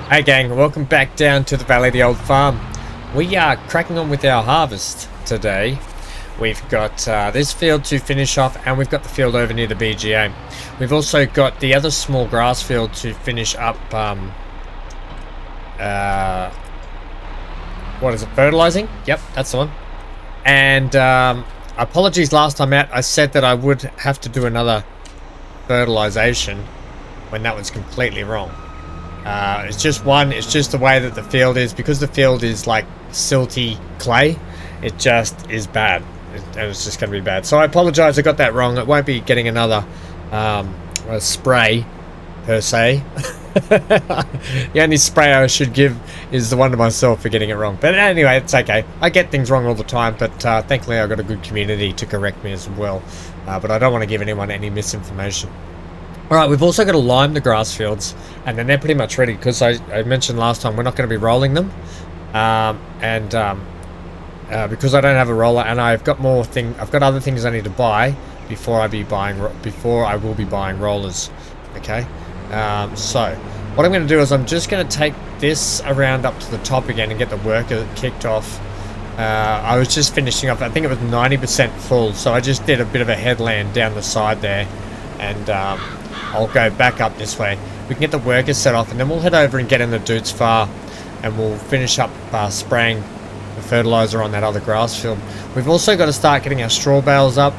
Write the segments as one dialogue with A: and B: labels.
A: Hey gang, welcome back down to the Valley of the Old Farm. We are cracking on with our harvest today. We've got this field to finish off, and we've got the field over near the BGA. We've also got the other small grass field to finish up, what is it, fertilizing? Yep, that's the one. And apologies last time out, I said that I would have to do another fertilization when that was completely wrong. It's just the way that the field is, because the field is like silty clay. It just is bad, and it's just going to be bad. So I apologize, I got that wrong. It won't be getting another spray per se. The only spray I should give is the one to myself for getting it wrong. But anyway, it's okay. I get things wrong all the time, but thankfully I've got a good community to correct me as well. But I don't want to give anyone any misinformation. Alright, we've also got to lime the grass fields, and then they're pretty much ready, because I mentioned last time we're not going to be rolling them. Because I don't have a roller, and I've got other things I need to buy before I will be buying rollers. Okay? So what I'm going to do is I'm just going to take this around up to the top again and get the worker kicked off. I was just finishing off, I think it was 90% full, so I just did a bit of a headland down the side there, and I'll go back up this way. We can get the workers set off, and then we'll head over and get in the Doots Far, and we'll finish up spraying the fertilizer on that other grass field. We've also got to start getting our straw bales up,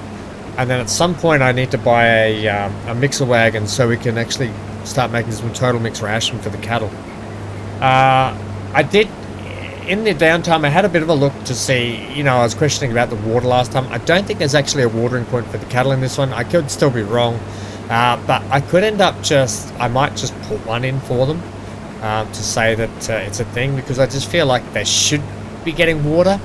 A: and then at some point I need to buy a mixer wagon so we can actually start making some total mix ration for the cattle. I did, in the downtime, I had a bit of a look to see, I was questioning about the water last time. I don't think there's actually a watering point for the cattle in this one. I could still be wrong. But I could end up I might just put one in for them to say that it's a thing, because I just feel like they should be getting water.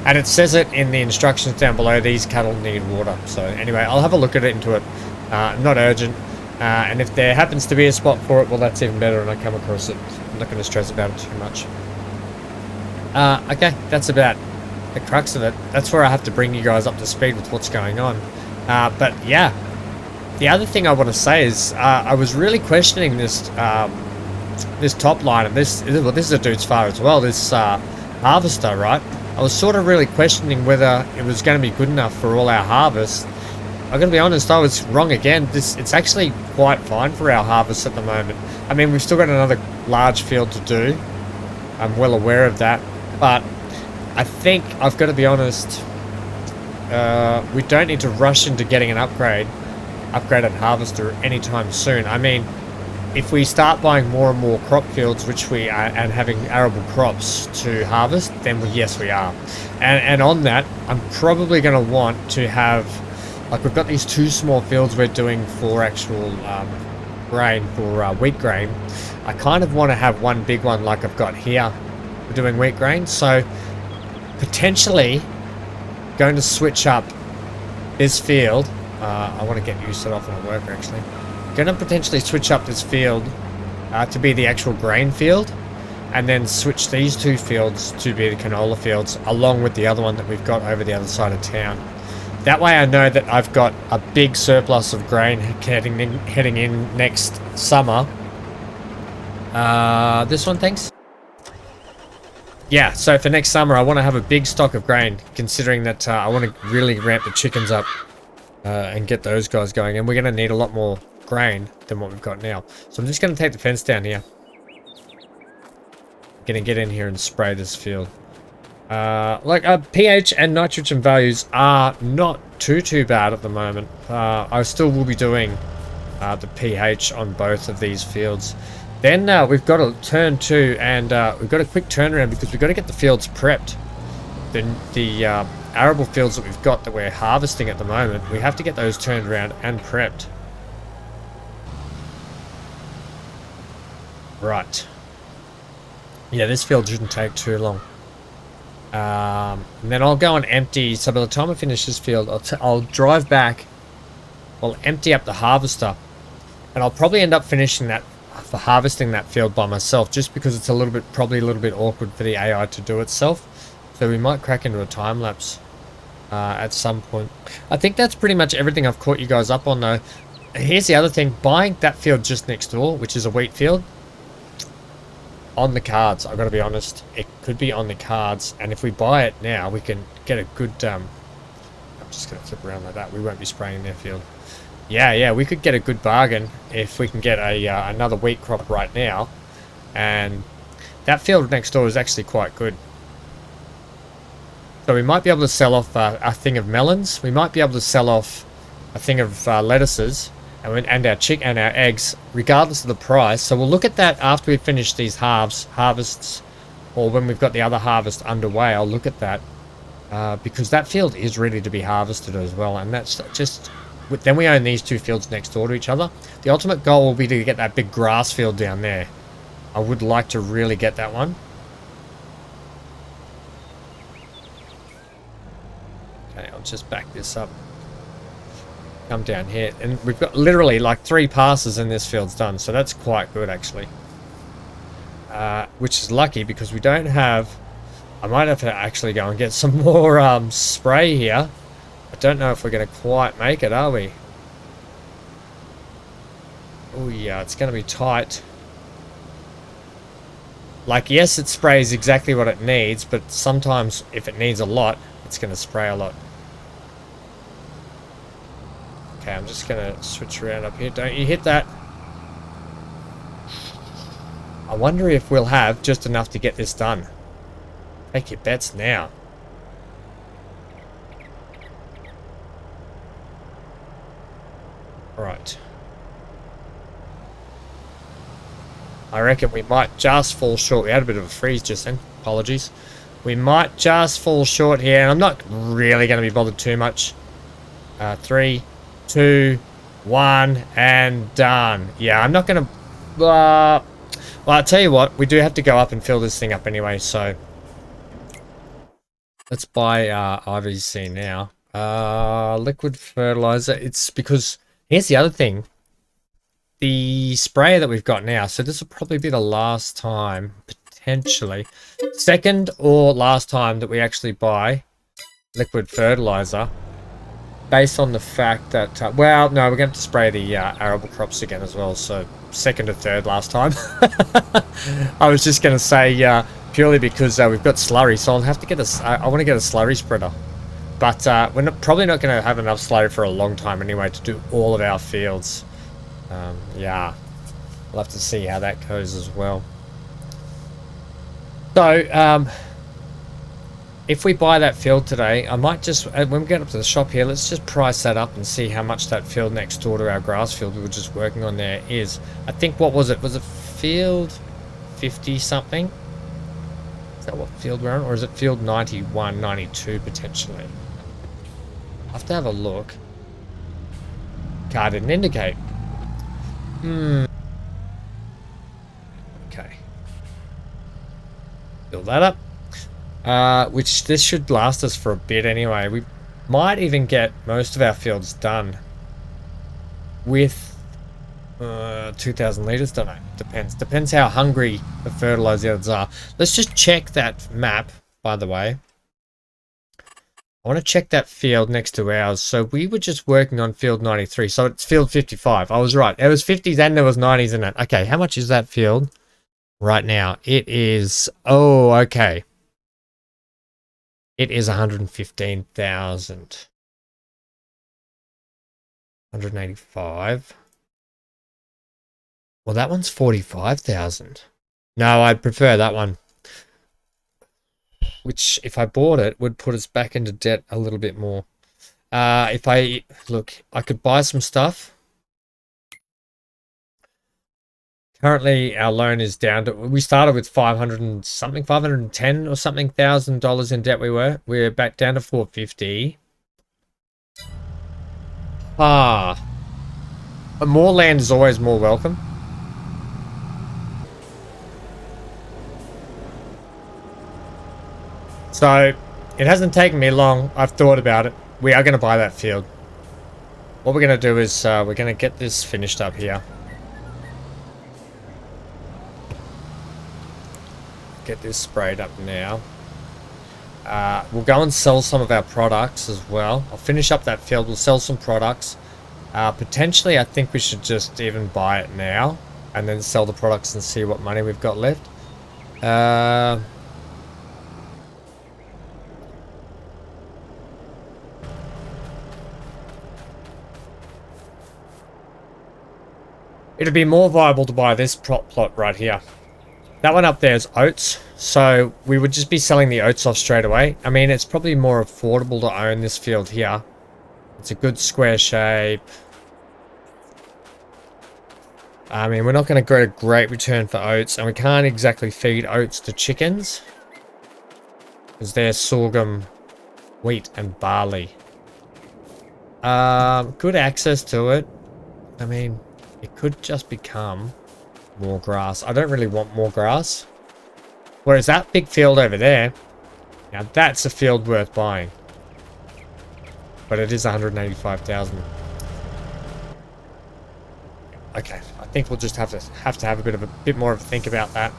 A: And it says it in the instructions down below, these cattle need water. So anyway, I'll have a look into it. Not urgent. And if there happens to be a spot for it, well, that's even better, and I come across it. I'm not going to stress about it too much. Okay, that's about the crux of it. That's where I have to bring you guys up to speed with what's going on. But yeah. The other thing I want to say is I was really questioning this this top line, and this is a Doots Far as well, this harvester, right? I was sort of really questioning whether it was going to be good enough for all our harvests. I'm going to be honest, I was wrong again. It's actually quite fine for our harvest at the moment. I mean, we've still got another large field to do. I'm well aware of that, but I think I've got to be honest, we don't need to rush into getting an upgraded harvester anytime soon. I mean, if we start buying more and more crop fields, which we are, and having arable crops to harvest, then yes, we are. And on that, I'm probably going to want to have, like, we've got these two small fields we're doing for actual grain, for wheat grain. I kind of want to have one big one like I've got here for doing wheat grain. So potentially going to switch up this field. I want to get you set off on a worker, actually. Going to potentially switch up this field to be the actual grain field, and then switch these two fields to be the canola fields, along with the other one that we've got over the other side of town. That way I know that I've got a big surplus of grain heading in next summer. This one, thanks. Yeah, so for next summer I want to have a big stock of grain, considering that I want to really ramp the chickens up. And get those guys going, and we're going to need a lot more grain than what we've got now. So I'm just going to take the fence down here. I'm going to get in here and spray this field. pH and nitrogen values are not too bad at the moment. I still will be doing the pH on both of these fields. Then we've got to turn to, and we've got a quick turnaround, because we've got to get the fields prepped. The arable fields that we've got that we're harvesting at the moment, we have to get those turned around and prepped. Right. Yeah, this field shouldn't take too long. And then I'll go and empty, so by the time I finish this field, I'll drive back, I'll empty up the harvester, and I'll probably end up finishing that, for harvesting that field by myself, just because it's probably a little bit awkward for the AI to do itself. So we might crack into a time lapse at some point. I think that's pretty much everything I've caught you guys up on, though. Here's the other thing. Buying that field just next door, which is a wheat field, on the cards. I've got to be honest. It could be on the cards, and if we buy it now, we can get a good. I'm just going to flip around like that. We won't be spraying their field. Yeah, we could get a good bargain if we can get a another wheat crop right now, and that field next door is actually quite good. So we might be able to sell off a thing of melons. We might be able to sell off a thing of lettuces and our eggs, regardless of the price. So we'll look at that after we finish these harvests, or when we've got the other harvest underway. I'll look at that because that field is ready to be harvested as well, and that's just. Then we own these two fields next door to each other. The ultimate goal will be to get that big grass field down there. I would like to really get that one. Okay, I'll just back this up. Come down here. And we've got literally like 3 passes and this field's done. So that's quite good actually. Which is lucky because we don't have... I might have to actually go and get some more spray here. I don't know if we're going to quite make it, are we? Oh yeah, it's going to be tight. Like, yes, it sprays exactly what it needs, but sometimes if it needs a lot, it's going to spray a lot. Okay, I'm just going to switch around up here. Don't you hit that. I wonder if we'll have just enough to get this done. Take your bets now. Right. I reckon we might just fall short. We had a bit of a freeze just then. Apologies. We might just fall short here, and I'm not really going to be bothered too much. 3, 2, 1, and done. Yeah, I'm not going to... well, I'll tell you what. We do have to go up and fill this thing up anyway, so... Let's buy IVC now. Liquid fertilizer. It's because... Here's the other thing. The sprayer that we've got now. So this will probably be the last time, potentially. Second or last time that we actually buy liquid fertilizer. Based on the fact that... well, no, we're going to spray the arable crops again as well. So second or third last time. I was just going to say purely because we've got slurry. So I'll have to get a... I want to get a slurry spreader. But we're probably not going to have enough slurry for a long time anyway to do all of our fields. Yeah, we'll have to see how that goes as well. So, if we buy that field today, I might just, when we get up to the shop here, let's just price that up and see how much that field next door to our grass field we were just working on there is. I think, what was it? Was it field 50 something? Is that what field we're on? Or is it field 91, 92 potentially? I'll have to have a look. Car didn't indicate. Okay. Fill that up. Which this should last us for a bit anyway. We might even get most of our fields done with 2,000 litres. Don't know. Depends how hungry the fertilizer yields are. Let's just check that map, by the way. I want to check that field next to ours. So we were just working on field 93. So it's field 55. I was right. There was 50s and there was 90s in it. Okay, how much is that field right now? It is... oh, okay. It is 115,000. 185. Well, that one's 45,000. No, I'd prefer that one. Which, if I bought it, would put us back into debt a little bit more. If I... look, I could buy some stuff. Currently, our loan is down to... we started with 500 and something, 510 or something thousand dollars in debt we were. We're back down to 450. But more land is always more welcome. So, it hasn't taken me long. I've thought about it. We are going to buy that field. What we're going to do is we're going to get this finished up here. Get this sprayed up now. We'll go and sell some of our products as well. I'll finish up that field. We'll sell some products. Potentially, I think we should just even buy it now and then sell the products and see what money we've got left. It'd be more viable to buy this plot right here. That one up there is oats, so we would just be selling the oats off straight away. I mean, it's probably more affordable to own this field here. It's a good square shape. I mean, we're not going to get a great return for oats, and we can't exactly feed oats to chickens, because they're sorghum, wheat, and barley. Good access to it. I mean, it could just become more grass. I don't really want more grass. Whereas that big field over there, now that's a field worth buying. But it is 185,000. Okay, I think we'll just have to have a bit more of a think about that.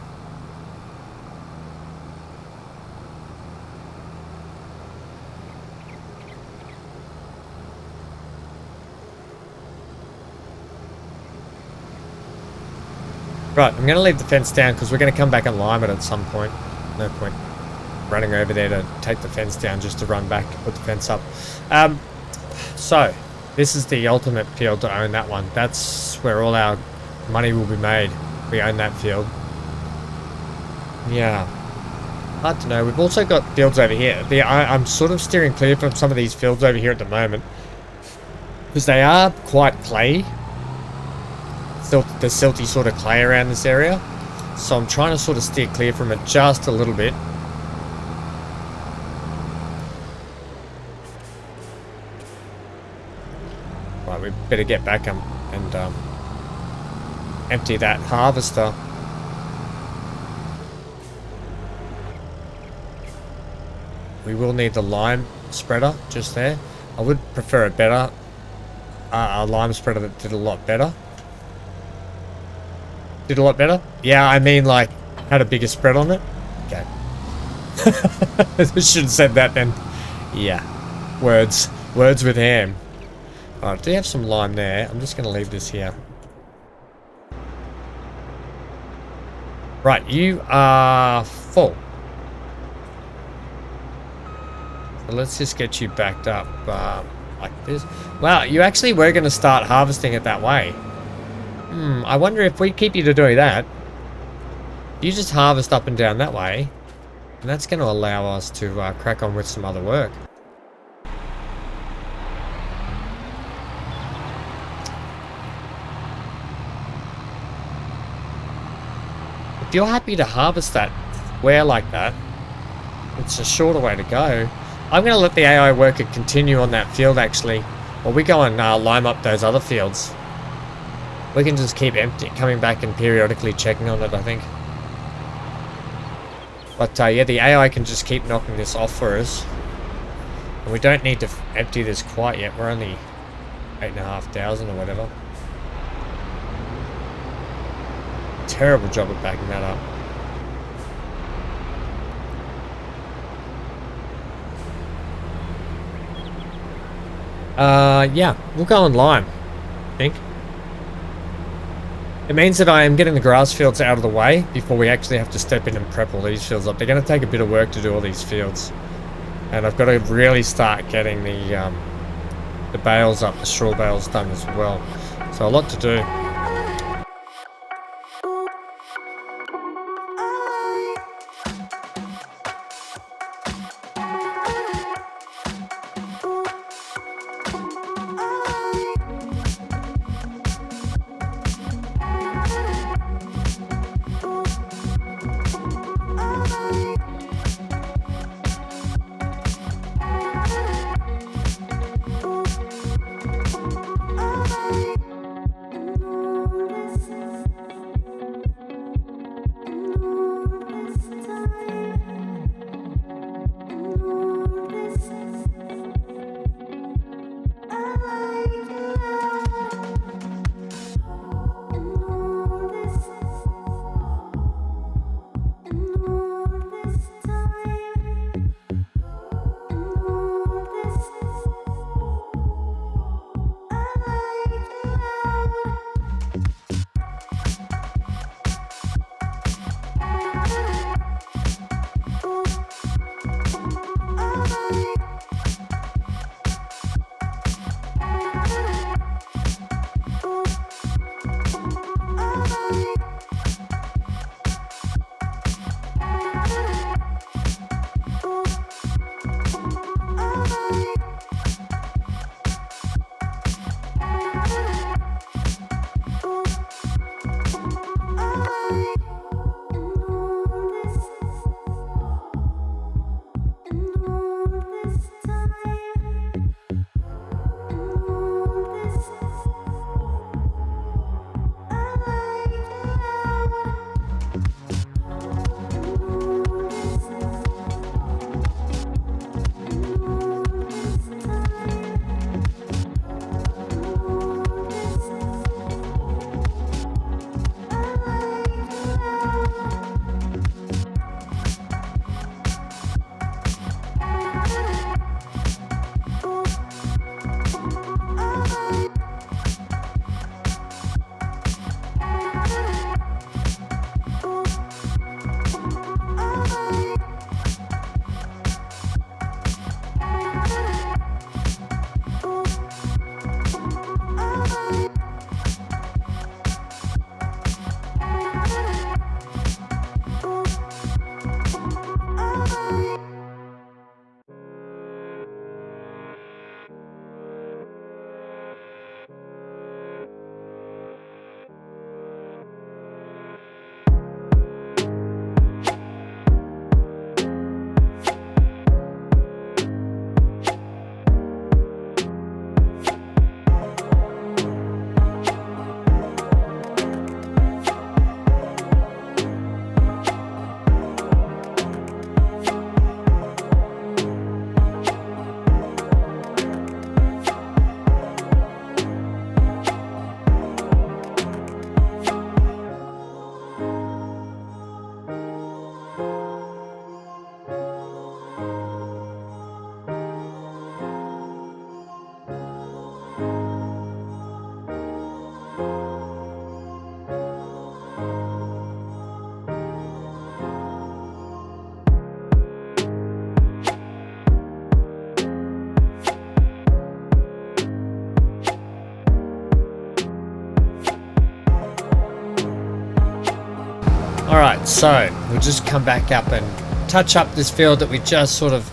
A: Right, I'm going to leave the fence down because we're going to come back and lime it at some point. No point running over there to take the fence down just to run back and put the fence up. So, this is the ultimate field to own that one. That's where all our money will be made. We own that field. Yeah. Hard to know. We've also got fields over here. I'm sort of steering clear from some of these fields over here at the moment, because they are quite clayey. The silty sort of clay around this area, so I'm trying to sort of steer clear from it just a little bit. Right, we better get back and empty that harvester. We will need the lime spreader just there. I would prefer a lime spreader that did a lot better. Did a lot better? Yeah, I mean, like, had a bigger spread on it. Okay. I should have said that then. Yeah. Words with ham. Alright, do you have some lime there? I'm just going to leave this here. Right, you are full. So let's just get you backed up like this. Wow, you actually were going to start harvesting it that way. I wonder if we keep you to do that. You just harvest up and down that way, and that's going to allow us to crack on with some other work. If you're happy to harvest that square like that, it's a shorter way to go. I'm going to let the AI worker continue on that field actually, while we go and lime up those other fields. We can just keep coming back and periodically checking on it, I think. But yeah, the AI can just keep knocking this off for us. And we don't need to empty this quite yet. We're only 8,500 or whatever. Terrible job of backing that up. Yeah, we'll go on lime, I think. It means that I am getting the grass fields out of the way before we actually have to step in and prep all these fields up. They're going to take a bit of work to do all these fields. And I've got to really start getting the bales up, the straw bales done as well. So a lot to do. So we'll just come back up and touch up this field that we just sort of,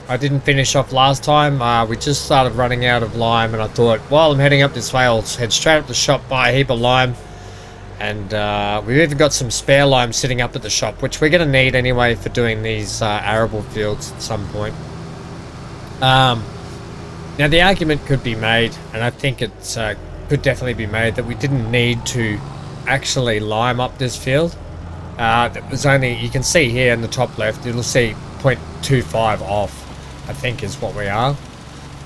A: I didn't finish off last time. We just started running out of lime, and I thought, while I'm heading up this way, I'll head straight up the shop, buy a heap of lime. And we've even got some spare lime sitting up at the shop, which we're going to need anyway for doing these arable fields at some point. Now the argument could be made, and I think it could definitely be made, that we didn't need to actually lime up this field. It was only, you can see here in the top left, it'll see 0.25 off, I think is what we are.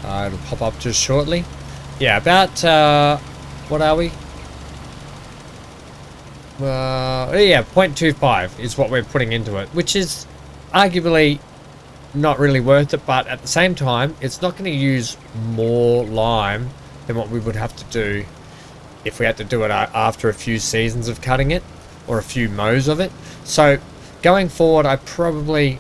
A: It'll pop up just shortly. Yeah, about, what are we? Yeah, 0.25 is what we're putting into it, which is arguably not really worth it, but at the same time, it's not going to use more lime than what we would have to do if we had to do it after a few seasons of cutting it, or a few mows of it. So going forward, I probably,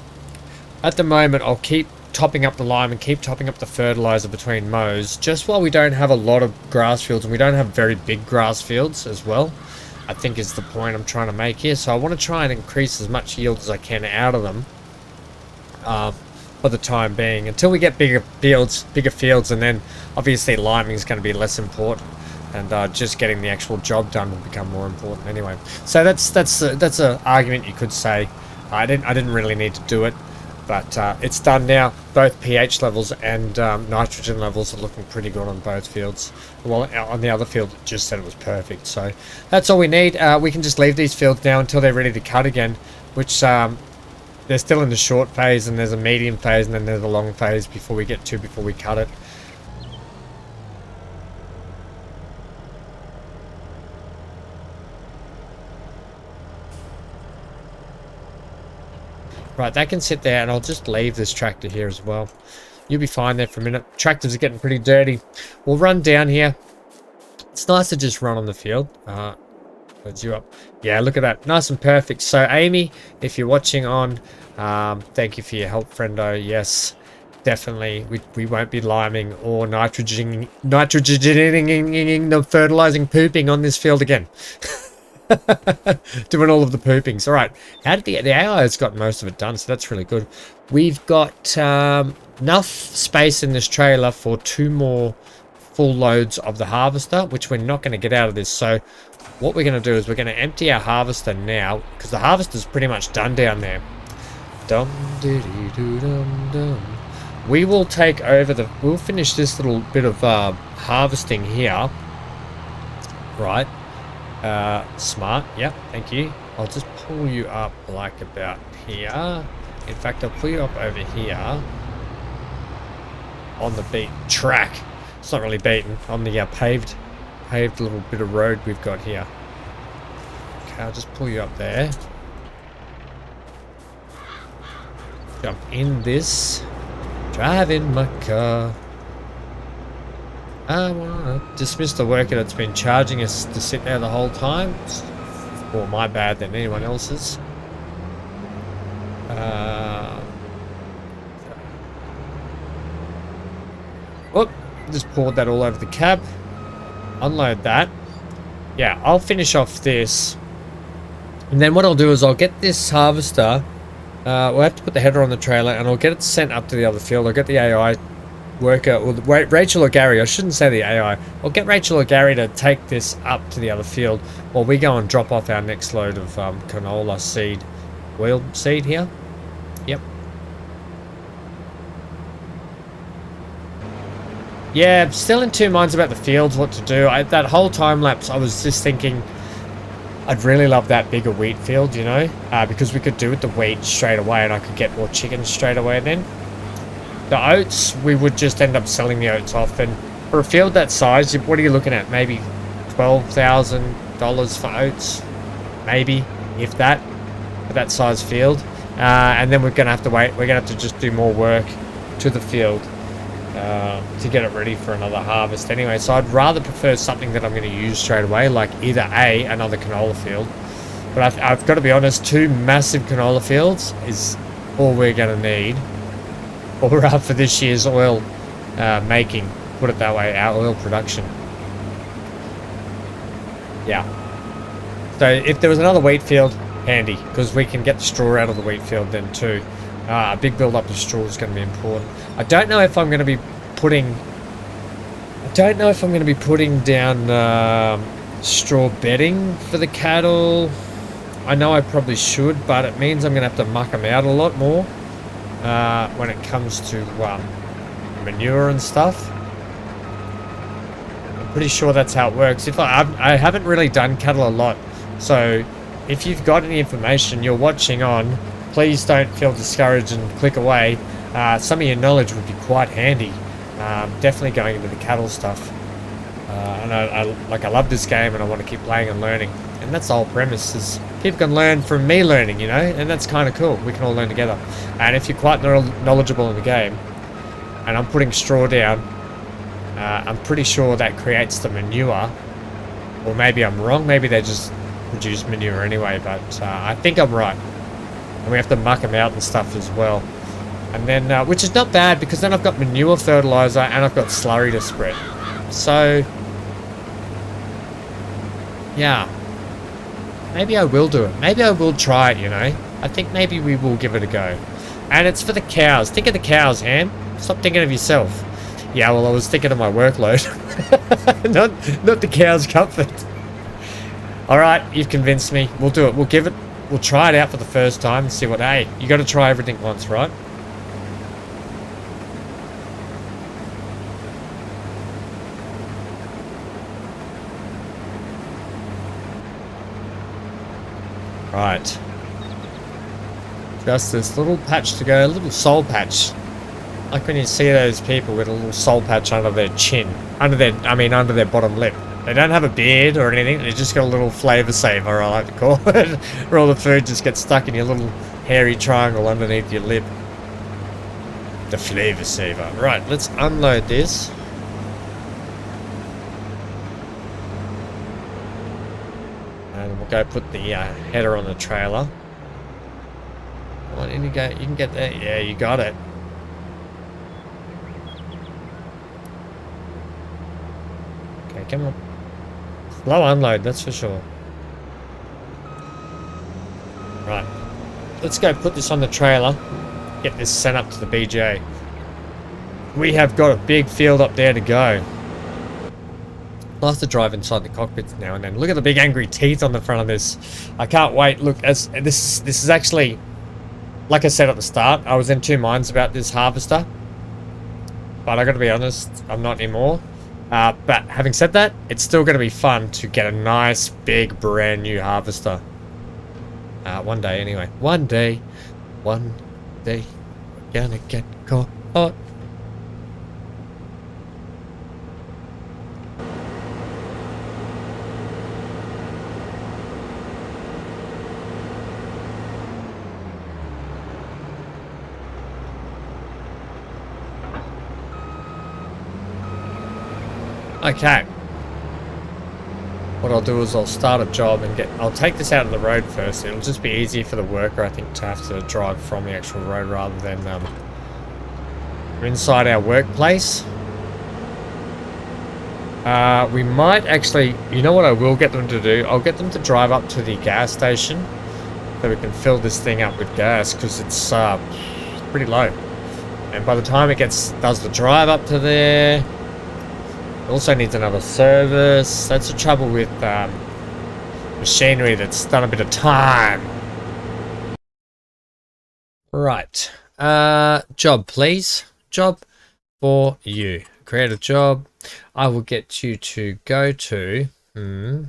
A: at the moment, I'll keep topping up the lime and keep topping up the fertilizer between mows, just while we don't have a lot of grass fields, and we don't have very big grass fields as well, I think is the point I'm trying to make here. So I want to try and increase as much yield as I can out of them for the time being, until we get bigger fields, and then obviously liming is going to be less important, and just getting the actual job done will become more important anyway. So that's an argument you could say. I didn't really need to do it, but it's done now. Both pH levels and nitrogen levels are looking pretty good on both fields. Well, on the other field, it just said it was perfect. So that's all we need. We can just leave these fields now until they're ready to cut again, which they're still in the short phase, and there's a medium phase, and then there's a long phase before we cut it. Right, that can sit there, and I'll just leave this tractor here as well. You'll be fine there for a minute. Tractors are getting pretty dirty. We'll run down here. It's nice to just run on the field. Let's you up. Yeah, look at that. Nice and perfect. So, Amy, if you're watching on, thank you for your help, friendo. Yes, definitely. We won't be liming or nitrogening the fertilizing pooping on this field again. Doing all of the poopings. All right, how did the AI has got most of it done, so that's really good. We've got enough space in this trailer for 2 more full loads of the harvester, which we're not going to get out of this. So what we're going to do is we're going to empty our harvester now, because the harvester's pretty much done down there. We will take over we'll finish this little bit of harvesting here, right? Smart. Yep, thank you. I'll just pull you up like about here. In fact, I'll pull you up over here on the beat track. It's not really beaten, on the paved little bit of road we've got here. Okay, I'll just pull you up there. Jump in this. Drive in my car. I wanna dismiss the worker that's been charging us to sit there the whole time. It's more my bad than anyone else's. Whoop, just poured that all over the cab. Unload that. Yeah, I'll finish off this. And then what I'll do is I'll get this harvester. We'll have to put the header on the trailer, and I'll get it sent up to the other field. I'll get the AI worker, or Rachel or Gary, I shouldn't say the AI. I'll get Rachel or Gary to take this up to the other field while we go and drop off our next load of canola seed. Oil seed here. Yep. Yeah, I'm still in 2 minds about the fields, what to do. That whole time lapse, I was just thinking I'd really love that bigger wheat field, you know, because we could do with the wheat straight away, and I could get more chickens straight away then. The oats, we would just end up selling the oats off, and for a field that size, what are you looking at? Maybe $12,000 for oats, maybe, if that, for that size field. And then we're going to have to wait. We're going to have to just do more work to the field to get it ready for another harvest anyway. So I'd rather prefer something that I'm going to use straight away, like either another canola field. But I've got to be honest, 2 massive canola fields is all we're going to need. Or for this year's oil making, put it that way, our oil production. Yeah. So if there was another wheat field, handy, because we can get the straw out of the wheat field then too. A big build up of straw is going to be important. I don't know if I'm going to be putting down straw bedding for the cattle. I know I probably should, but it means I'm going to have to muck them out a lot more when it comes to manure and stuff. I'm pretty sure that's how it works. I haven't really done cattle a lot, so if you've got any information you're watching on, please don't feel discouraged and click away. Some of your knowledge would be quite handy. Definitely going into the cattle stuff. And I love this game and I want to keep playing and learning. And that's the whole premise, is people can learn from me learning, you know, and that's kind of cool. We can all learn together. And if you're quite knowledgeable in the game, and I'm putting straw down, I'm pretty sure that creates the manure. Or maybe I'm wrong, maybe they just produce manure anyway, but I think I'm right. And we have to muck them out and stuff as well. And then, which is not bad, because then I've got manure fertilizer and I've got slurry to spread. So, yeah. Maybe I will do it. Maybe I will try it, you know. I think maybe we will give it a go. And it's for the cows. Think of the cows, Ham. Stop thinking of yourself. Yeah, well, I was thinking of my workload. not the cow's comfort. Alright, you've convinced me. We'll do it. We'll try it out for the first time and see what... Hey, you got to try everything once, right? Right. Just this little patch to go, a little soul patch. Like when you see those people with a little soul patch under their chin. Under their bottom lip. They don't have a beard or anything, they just got a little flavour saver, I like to call it. Where all the food just gets stuck in your little hairy triangle underneath your lip. The flavour saver. Right, let's unload this. And we'll go put the header on the trailer. Come on, in you go. You can get there. Yeah, you got it. Okay, come on. Slow unload, that's for sure. Right. Let's go put this on the trailer. Get this sent up to the BJ. We have got a big field up there to go. Nice to drive inside the cockpits now and then. Look at the big angry teeth on the front of this. I can't wait. Look, this is actually, like I said at the start, I was in two minds about this harvester. But I got to be honest, I'm not anymore. But having said that, it's still going to be fun to get a nice, big, brand new harvester. One day, anyway. One day, we're gonna get caught. Okay. What I'll do is I'll start a job and I'll take this out of the road first. It'll just be easier for the worker, I think, to have to drive from the actual road rather than inside our workplace. We might actually, you know what I will get them to do? I'll get them to drive up to the gas station so we can fill this thing up with gas, because it's pretty low. And by the time it does the drive up to there, also needs another service. That's the trouble with machinery that's done a bit of time. Right. Job, please. Job for you. Create a job. I will get you to go to... you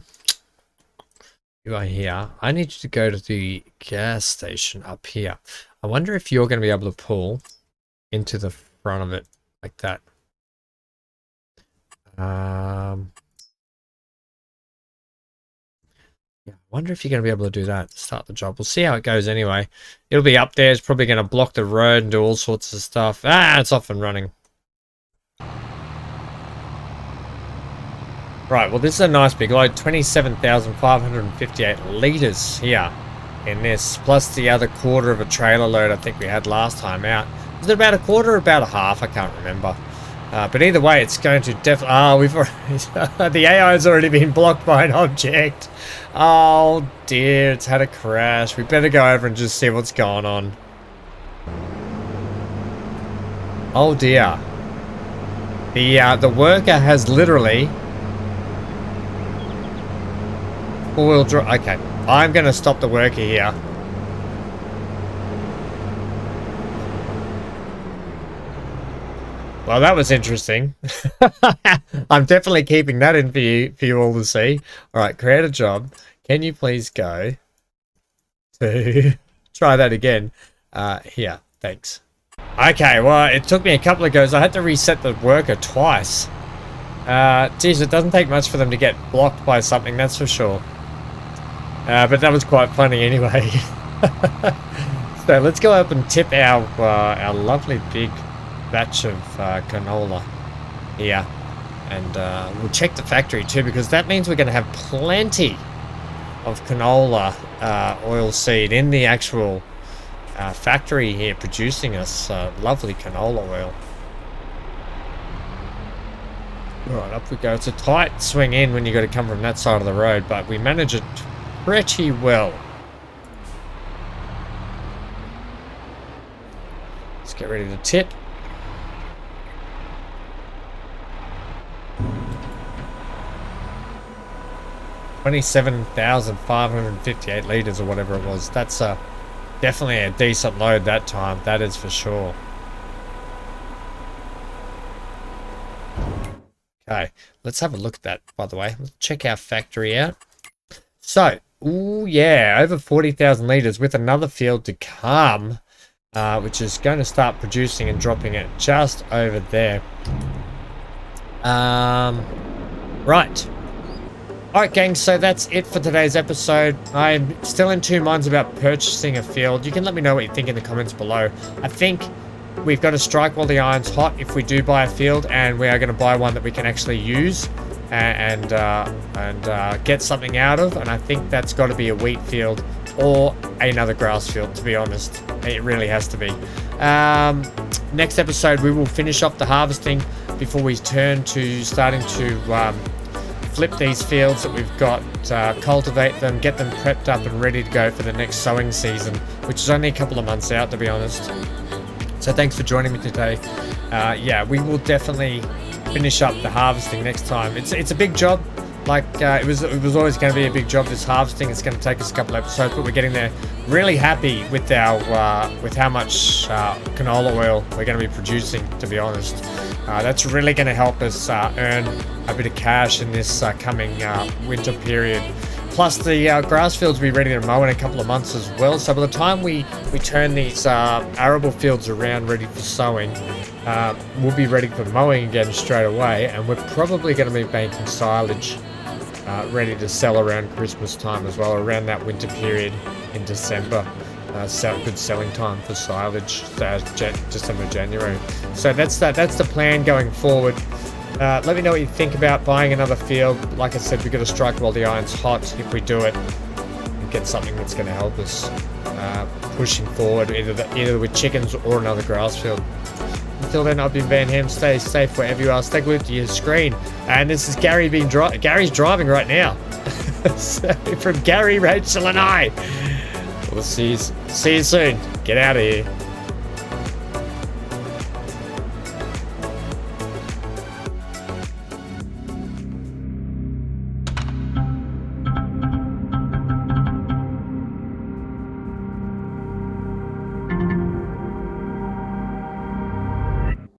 A: are here. I need you to go to the gas station up here. I wonder if you're going to be able to pull into the front of it like that. Yeah, I wonder if you're going to be able to do that to start the job. We'll see how it goes anyway. It'll be up there. It's probably going to block the road and do all sorts of stuff. It's off and running. Right, well, this is a nice big load. 27,558 litres here in this, plus the other quarter of a trailer load I think we had last time out. Was it about a quarter or about a half? I can't remember. But either way, it's going to definitely... we've already... the AI has already been blocked by an object. Oh, dear. It's had a crash. We better go over and just see what's going on. Oh, dear. The worker has literally... four-wheel drive... Okay. I'm going to stop the worker here. Well, that was interesting. I'm definitely keeping that in for you all to see. All right, create a job. Can you please go to try that again? Here, thanks. Okay, well, it took me a couple of goes. I had to reset the worker twice. Geez, it doesn't take much for them to get blocked by something, that's for sure. But that was quite funny anyway. So let's go up and tip our lovely big batch of canola here, and we'll check the factory too, because that means we're going to have plenty of canola oil seed in the actual factory here, producing us lovely canola oil. Right, up we go. It's a tight swing in when you got to come from that side of the road, but we manage it pretty well. Let's get ready to tip. 27,558 litres or whatever it was. That's definitely a decent load that time, that is for sure. Okay, let's have a look at that, by the way. Let's check our factory out. So, ooh, yeah, over 40,000 litres with another field to come, which is going to start producing and dropping it just over there. Right. Alright gang, so that's it for today's episode. I'm still in two minds about purchasing a field. You can let me know what you think in the comments below. I think we've got to strike while the iron's hot if we do buy a field, and we are going to buy one that we can actually use and get something out of, and I think that's got to be a wheat field or another grass field, to be honest. It really has to be. Next episode we will finish off the harvesting before we turn to starting to flip these fields that we've got, cultivate them, get them prepped up and ready to go for the next sowing season, which is only a couple of months out, to be honest. So thanks for joining me today. Yeah, we will definitely finish up the harvesting next time. It's a big job. Like it was always going to be a big job, this harvesting. It's going to take us a couple of episodes, but we're getting there. Really happy with our with how much canola oil we're going to be producing, to be honest. That's really going to help us earn a bit of cash in this coming winter period. Plus the grass fields will be ready to mow in a couple of months as well. So by the time we turn these arable fields around ready for sowing, we'll be ready for mowing again straight away, and we're probably going to be making silage ready to sell around Christmas time as well, around that winter period in December. Good selling time for silage, December, January. So that's the plan going forward. Let me know what you think about buying another field. Like I said, we've got to strike while the iron's hot if we do it, and get something that's going to help us pushing forward, either with chickens or another grass field. Until then, I've been Van Ham. Stay safe wherever you are. Stay glued to your screen. And this is Gary Gary's driving right now. So, from Gary, Rachel, and I. We'll see you soon. Get out of here.